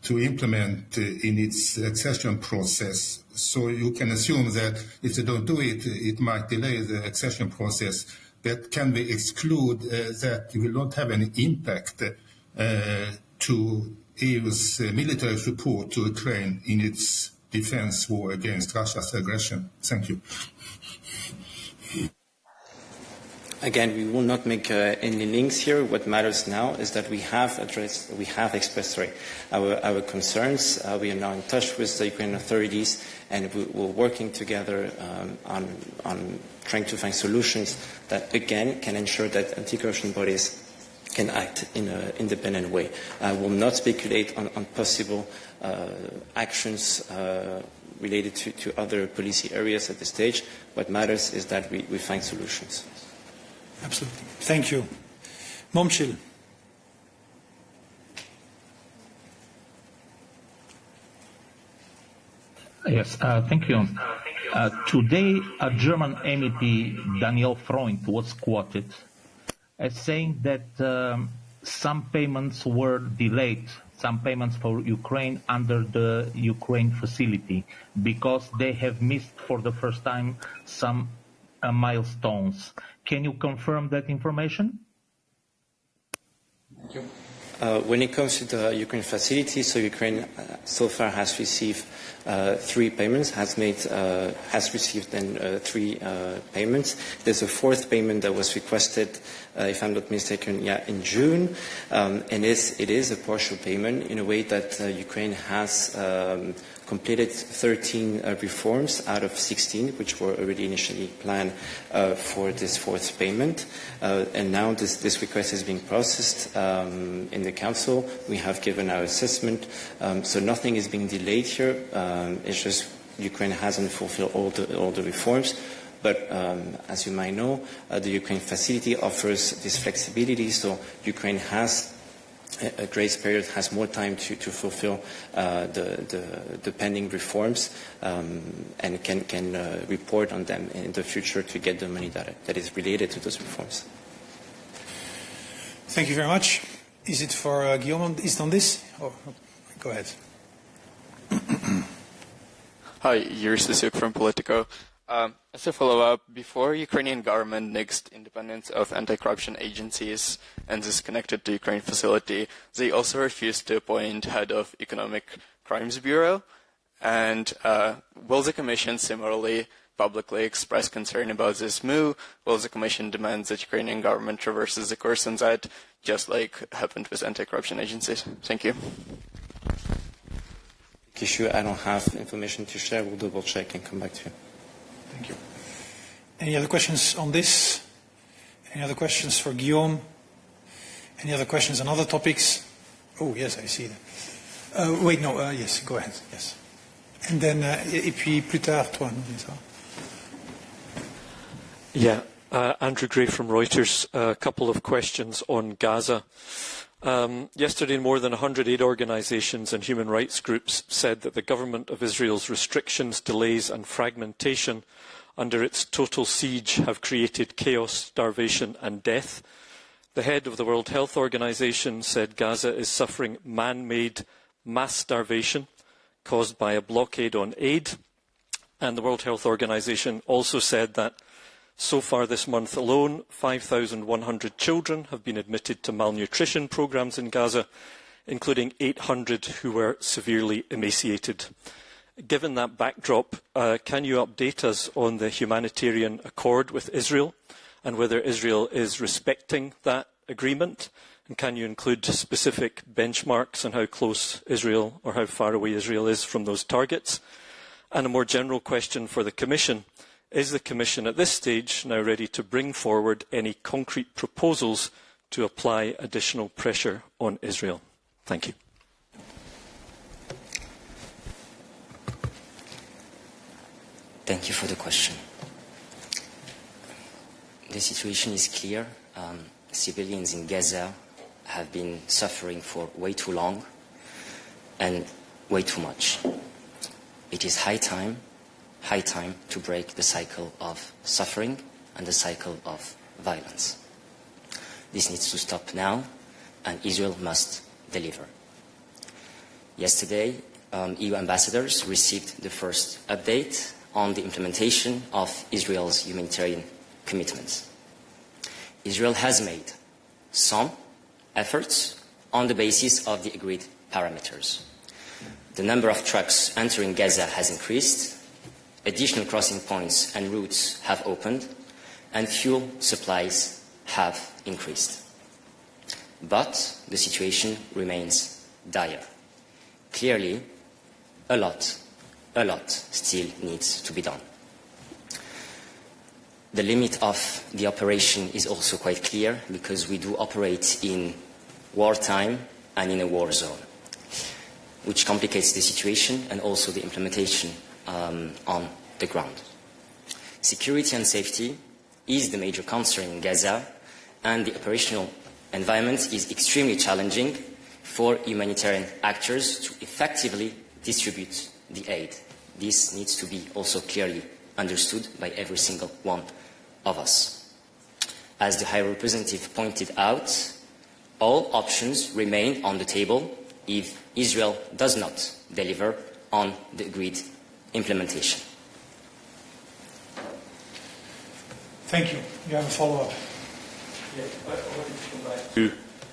implement in its accession process. So you can assume that if they don't do it, it might delay the accession process. But can we exclude that it will not have any impact to EU's military support to Ukraine in its defense war against Russia's aggression? Thank you. Again, we will not make any links here. What matters now is that we have expressed our concerns. We are now in touch with the Ukrainian authorities, and we're working together on trying to find solutions that, again, can ensure that anti-corruption bodies can act in an independent way. I will not speculate on possible actions related to other policy areas at this stage. What matters is that we find solutions. Absolutely. Thank you. Momchil. Yes, thank you. Today, a German MEP, Daniel Freund, was quoted as saying that some payments were delayed, some payments for Ukraine under the Ukraine facility, because they have missed for the first time some milestones. Can you confirm that information? When it comes to the Ukraine facility, so Ukraine so far has received 3 payments, has received then 3 payments. There's a 4th payment that was requested, if I'm not mistaken, in June, and it is a partial payment in a way that Ukraine has completed 13 reforms out of 16, which were already initially planned for this 4th payment. And now this request is being processed in the Council. We have given our assessment. So nothing is being delayed here. It's just Ukraine hasn't fulfilled all the reforms. But as you might know, the Ukraine facility offers this flexibility. So Ukraine has a grace period, has more time to fulfill the pending reforms, and can report on them in the future to get the money that is related to those reforms. Thank you very much. Is it for Guillaume? Is it on this? Oh, go ahead. Hi, Yuri Sisuk from Politico. As a follow-up, before Ukrainian government nixed independence of anti-corruption agencies and is connected to Ukraine facility, they also refused to appoint head of Economic Crimes Bureau. And will the Commission similarly publicly express concern about this move? Will the Commission demand that Ukrainian government reverses the course on that, just like happened with anti-corruption agencies? Thank you. Issue, I don't have information to share. We'll double check and come back to you. Thank you. Any other questions on this? Any other questions for Guillaume? Any other questions on other topics? Oh, yes, I see that. Wait, no, yes, go ahead, yes. And then, et puis plus tard, toi, non, c'est ça? Yeah, Andrew Gray from Reuters. A couple of questions on Gaza. Yesterday, more than 100 aid organisations and human rights groups said that the government of Israel's restrictions, delays and fragmentation under its total siege have created chaos, starvation and death. The head of the World Health Organization said Gaza is suffering man-made mass starvation caused by a blockade on aid. And the World Health Organization also said that so far this month alone, 5,100 children have been admitted to malnutrition programs in Gaza, including 800 who were severely emaciated. Given that backdrop, can you update us on the humanitarian accord with Israel and whether Israel is respecting that agreement? And can you include specific benchmarks on how close Israel or how far away Israel is from those targets? And a more general question for the Commission. Is the Commission at this stage now ready to bring forward any concrete proposals to apply additional pressure on Israel? Thank you. Thank you for the question. The situation is clear. Civilians in Gaza have been suffering for way too long and way too much. It is high time to break the cycle of suffering and the cycle of violence. This needs to stop now, and Israel must deliver. Yesterday, EU ambassadors received the first update on the implementation of Israel's humanitarian commitments. Israel has made some efforts on the basis of the agreed parameters. The number of trucks entering Gaza has increased, additional crossing points and routes have opened, and fuel supplies have increased. But the situation remains dire. Clearly, a lot still needs to be done. The limit of the operation is also quite clear because we do operate in wartime and in a war zone, which complicates the situation and also the implementation on the ground. Security and safety is the major concern in Gaza, and the operational environment is extremely challenging for humanitarian actors to effectively distribute the aid. This needs to be also clearly understood by every single one of us. As the High Representative pointed out, all options remain on the table if Israel does not deliver on the agreed implementation. Thank you. You have a follow-up.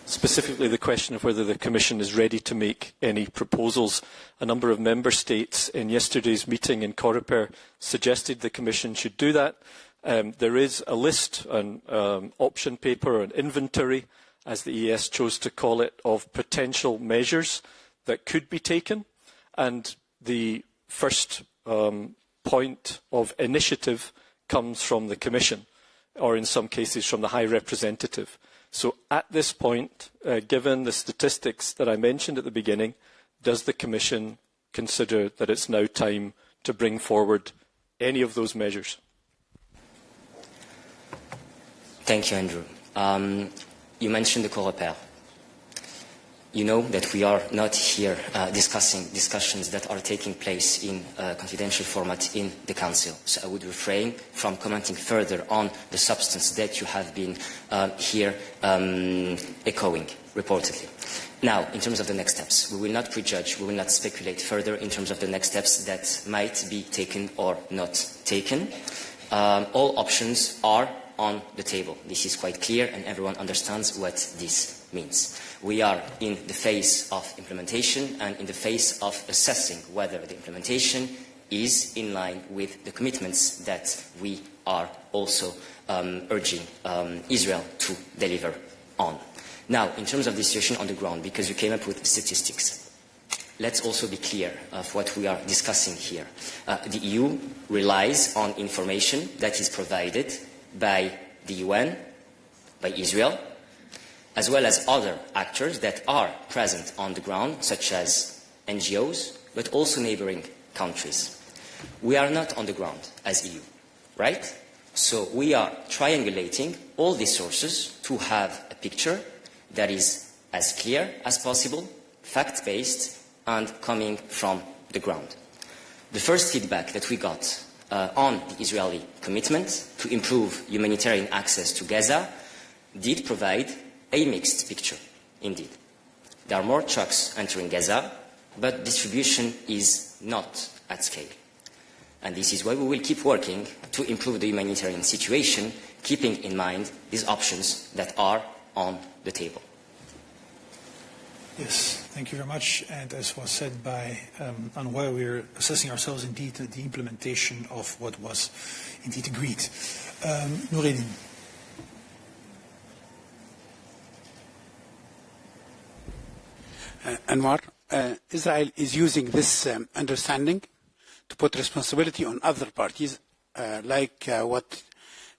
Specifically the question of whether the Commission is ready to make any proposals. A number of Member States in yesterday's meeting in Coreper suggested the Commission should do that. There is a list, an option paper, an inventory, as the ES chose to call it, of potential measures that could be taken. And the first point of initiative comes from the Commission, or in some cases from the High Representative. So at this point, given the statistics that I mentioned at the beginning, does the Commission consider that it's now time to bring forward any of those measures? Thank you, Andrew. You mentioned the Coreper. You know that we are not here discussing discussions that are taking place in a confidential format in the Council. So I would refrain from commenting further on the substance that you have been here echoing, reportedly. Now, in terms of the next steps, we will not prejudge, we will not speculate further in terms of the next steps that might be taken or not taken. All options are on the table. This is quite clear and everyone understands what this means. We are in the phase of implementation and in the phase of assessing whether the implementation is in line with the commitments that we are also urging Israel to deliver on. Now, in terms of the situation on the ground, because you came up with statistics, let's also be clear of what we are discussing here. The EU relies on information that is provided by the UN, by Israel, as well as other actors that are present on the ground, such as NGOs, but also neighboring countries. We are not on the ground as EU, right? So we are triangulating all these sources to have a picture that is as clear as possible, fact-based, and coming from the ground. The first feedback that we got on the Israeli commitment to improve humanitarian access to Gaza did provide a mixed picture, indeed. There are more trucks entering Gaza, but distribution is not at scale. And this is why we will keep working to improve the humanitarian situation, keeping in mind these options that are on the table. Yes, thank you very much. And as was said by Anwar, we're assessing ourselves indeed the implementation of what was indeed agreed. Noureddin. Anwar, Israel is using this understanding to put responsibility on other parties, like what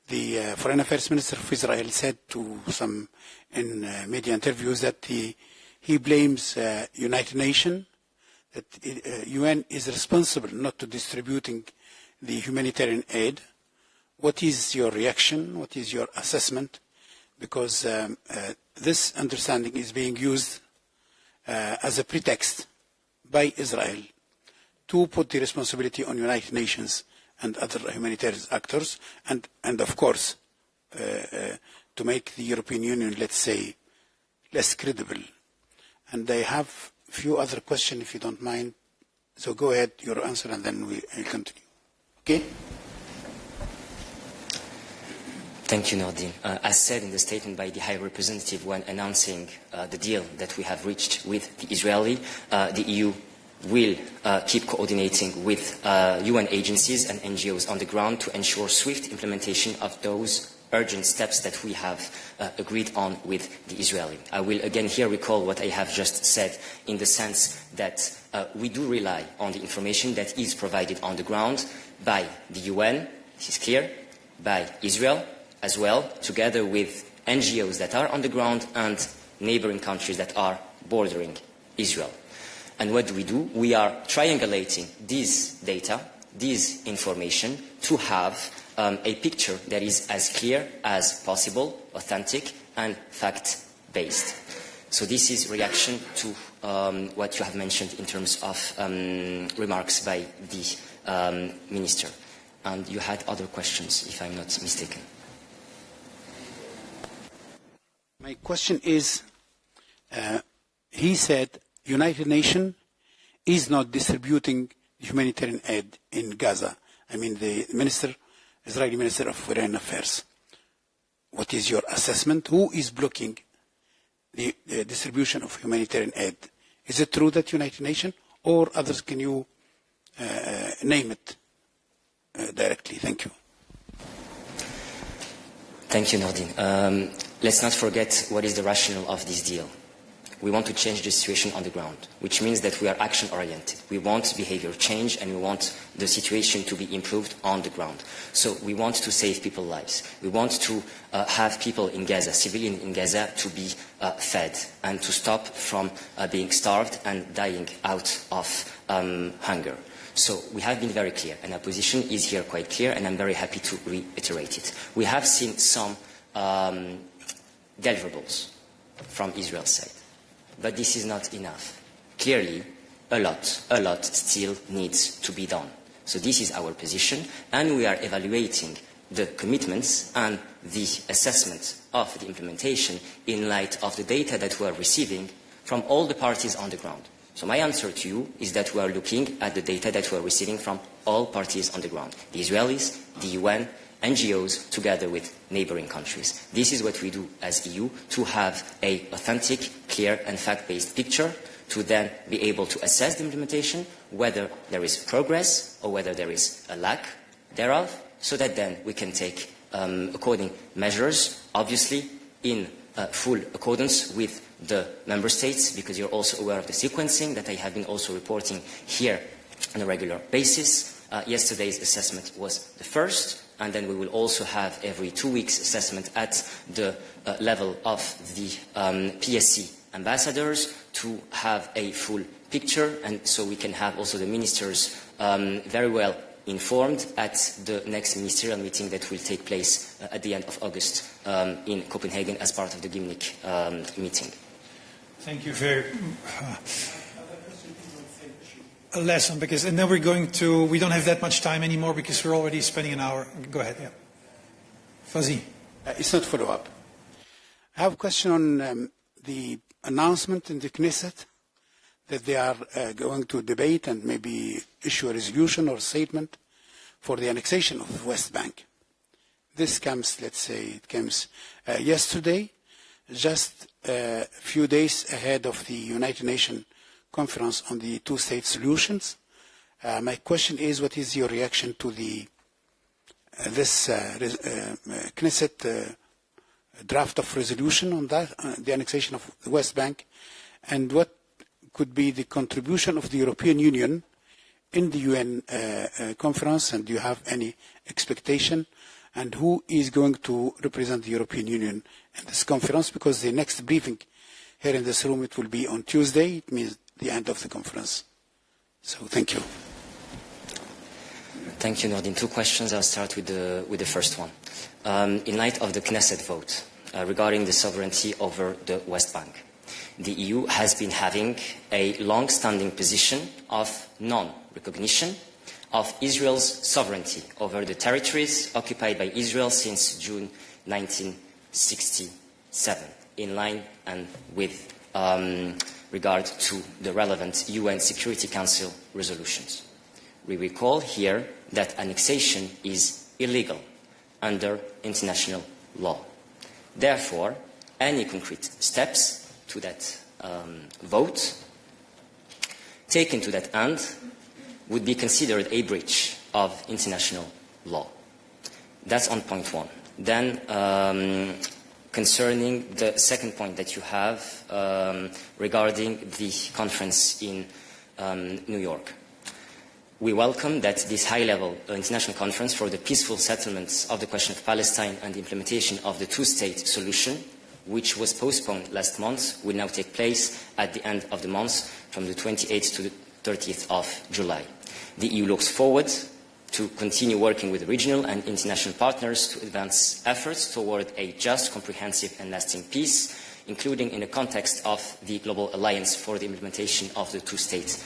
the Foreign Affairs Minister of Israel said to some in media interviews, that he blames United Nations, that UN is responsible not to distributing the humanitarian aid. What is your reaction? What is your assessment? Because this understanding is being used as a pretext by Israel to put the responsibility on United Nations and other humanitarian actors, and of course, to make the European Union, let's say, less credible. And I have a few other questions, if you don't mind. So go ahead, your answer, and then we'll continue. Okay? Thank you, Nordin. As said in the statement by the High Representative when announcing the deal that we have reached with the Israeli, the EU will keep coordinating with UN agencies and NGOs on the ground to ensure swift implementation of those urgent steps that we have agreed on with the Israeli. I will again here recall what I have just said, in the sense that we do rely on the information that is provided on the ground by the UN, this is clear, by Israel as well, together with NGOs that are on the ground and neighboring countries that are bordering Israel. And what do? We are triangulating this data, this information, to have a picture that is as clear as possible, authentic and fact-based. So this is reaction to what you have mentioned in terms of remarks by the Minister. And you had other questions, if I'm not mistaken. My question is, he said United Nations is not distributing humanitarian aid in Gaza. I mean, the Israeli Minister of Foreign Affairs. What is your assessment? Who is blocking the distribution of humanitarian aid? Is it true that United Nations or others? Can you name it directly? Thank you. Thank you, Nordin. Let's not forget what is the rationale of this deal. We want to change the situation on the ground, which means that we are action-oriented. We want behavior change and we want the situation to be improved on the ground. So we want to save people's lives. We want to have people in Gaza, civilians in Gaza, to be fed and to stop from being starved and dying out of hunger. So we have been very clear, and our position is here quite clear, and I'm very happy to reiterate it. We have seen some deliverables from Israel's side. But this is not enough. Clearly, a lot still needs to be done. So this is our position, and we are evaluating the commitments and the assessment of the implementation in light of the data that we are receiving from all the parties on the ground. So my answer to you is that we are looking at the data that we are receiving from all parties on the ground, the Israelis, the UN, NGOs, together with neighboring countries. This is what we do as EU, to have an authentic, clear and fact-based picture, to then be able to assess the implementation, whether there is progress or whether there is a lack thereof, so that then we can take according measures, obviously in full accordance with the member states, because you're also aware of the sequencing that I have been also reporting here on a regular basis. Yesterday's assessment was the first, and then we will also have every 2 weeks assessment at the level of the PSC ambassadors to have a full picture, and so we can have also the ministers very well informed at the next ministerial meeting that will take place at the end of August in Copenhagen as part of the Gimnik meeting. Thank you very a lesson, because, and then we don't have that much time anymore because we're already spending an hour. Go ahead, yeah. Fuzzy. It's not follow-up. I have a question on the announcement in the Knesset that they are going to debate and maybe issue a resolution or a statement for the annexation of the West Bank. This comes, let's say, it comes yesterday, just a few days ahead of the United Nations conference on the two-state solutions. My question is, what is your reaction to this Knesset draft of resolution on that, the annexation of the West Bank, and what could be the contribution of the European Union in the UN conference, and do you have any expectation, and who is going to represent the European Union in this conference, because the next briefing here in this room, it will be on Tuesday, it means the end of the conference. So thank you. Thank you, Nordin. 2 questions. I'll start with the first one. In light of the Knesset vote regarding the sovereignty over the West Bank, the EU has been having a long-standing position of non-recognition of Israel's sovereignty over the territories occupied by Israel since June 1967, in line and with regard to the relevant UN Security Council resolutions. We recall here that annexation is illegal under international law. Therefore, any concrete steps to that vote taken to that end would be considered a breach of international law. That's on point 1. Then, concerning the second point that you have regarding the conference in New York. We welcome that this high-level international conference for the peaceful settlements of the question of Palestine and the implementation of the two-state solution, which was postponed last month, will now take place at the end of the month from the 28th to the 30th of July. The EU looks forward to continue working with regional and international partners to advance efforts toward a just, comprehensive and lasting peace, including in the context of the Global Alliance for the Implementation of the Two-State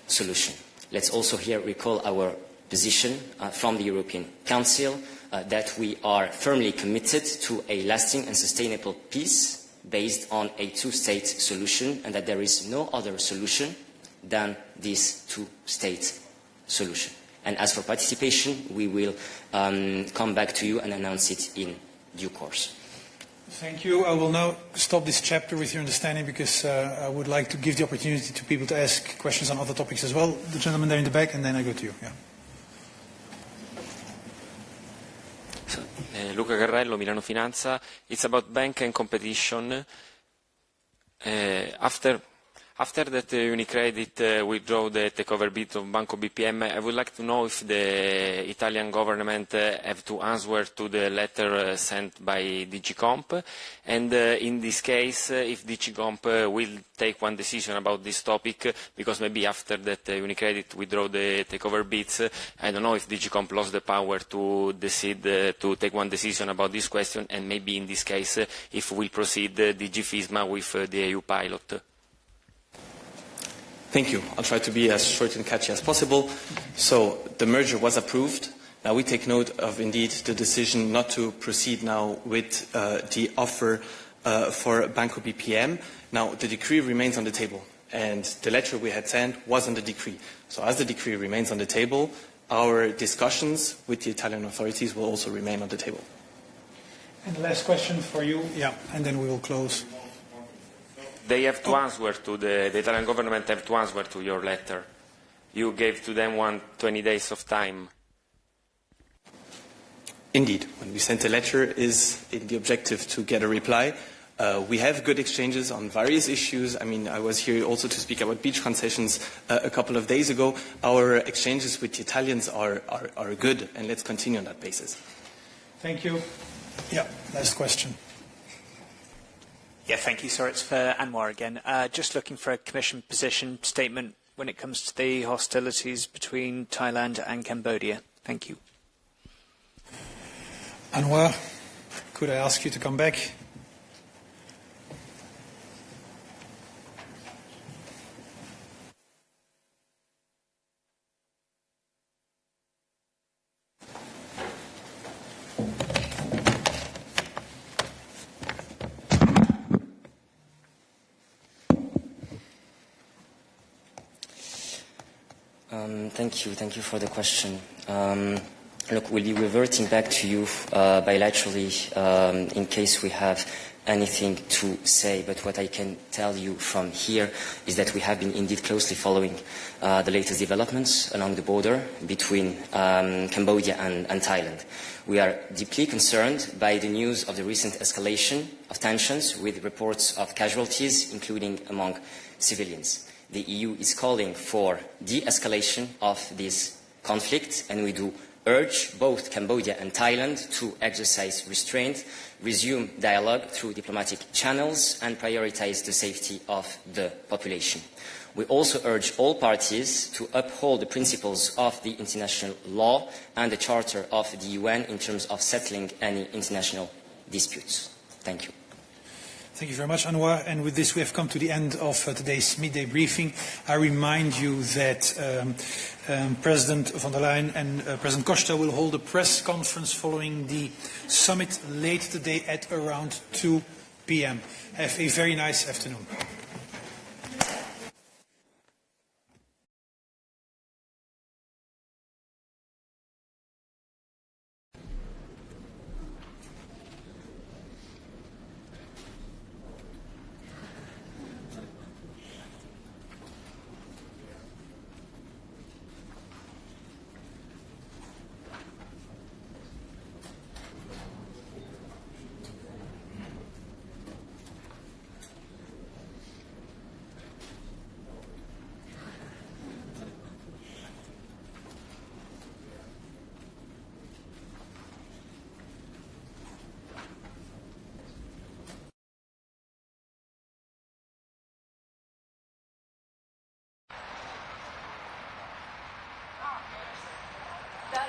Solution. Let's also here recall our position from the European Council that we are firmly committed to a lasting and sustainable peace based on a two-state solution, and that there is no other solution than this two-state solution. And as for participation, we will come back to you and announce it in due course. Thank you. I will now stop this chapter with your understanding, because I would like to give the opportunity to people to ask questions on other topics as well. The gentleman there in the back, and then I go to you. Yeah. Luca Carrello, Milano Finanza. It's about bank and competition. After that UniCredit withdrew the takeover bid of Banco BPM, I would like to know if the Italian government have to answer to the letter sent by DG Comp, and in this case, if DG Comp will take one decision about this topic, because maybe after that UniCredit withdrew the takeover bids, I don't know if DG Comp lost the power to decide to take one decision about this question, and maybe in this case, if we'll proceed DG FISMA with the EU pilot. Thank you. I'll try to be as short and catchy as possible. So the merger was approved. Now we take note of, indeed, the decision not to proceed now with the offer for Banco BPM. Now the decree remains on the table, and the letter we had sent was on the decree. So as the decree remains on the table, our discussions with the Italian authorities will also remain on the table. And the last question for you, yeah, and then we will close. They have to answer to the Italian government have to answer to your letter. You gave to them 20 days of time. Indeed, when we sent a letter is in the objective to get a reply. We have good exchanges on various issues. I mean, I was here also to speak about beach concessions a couple of days ago. Our exchanges with the Italians are good, and let's continue on that basis. Thank you. Yeah, last question. Yeah, thank you. Sorry, it's for Anwar again. Just looking for a Commission position statement when it comes to the hostilities between Thailand and Cambodia. Thank you. Anwar, could I ask you to come back? Thank you for the question. Look, we'll be reverting back to you bilaterally in case we have anything to say, but what I can tell you from here is that we have been indeed closely following the latest developments along the border between Cambodia and Thailand. We are deeply concerned by the news of the recent escalation of tensions with reports of casualties, including among civilians. The EU is calling for de-escalation of this conflict, and we do urge both Cambodia and Thailand to exercise restraint, resume dialogue through diplomatic channels, and prioritize the safety of the population. We also urge all parties to uphold the principles of the international law and the Charter of the UN in terms of settling any international disputes. Thank you. Thank you very much, Anwar. And with this, we have come to the end of today's midday briefing. I remind you that President von der Leyen and President Costa will hold a press conference following the summit late today at around 2 p.m. Have a very nice afternoon. That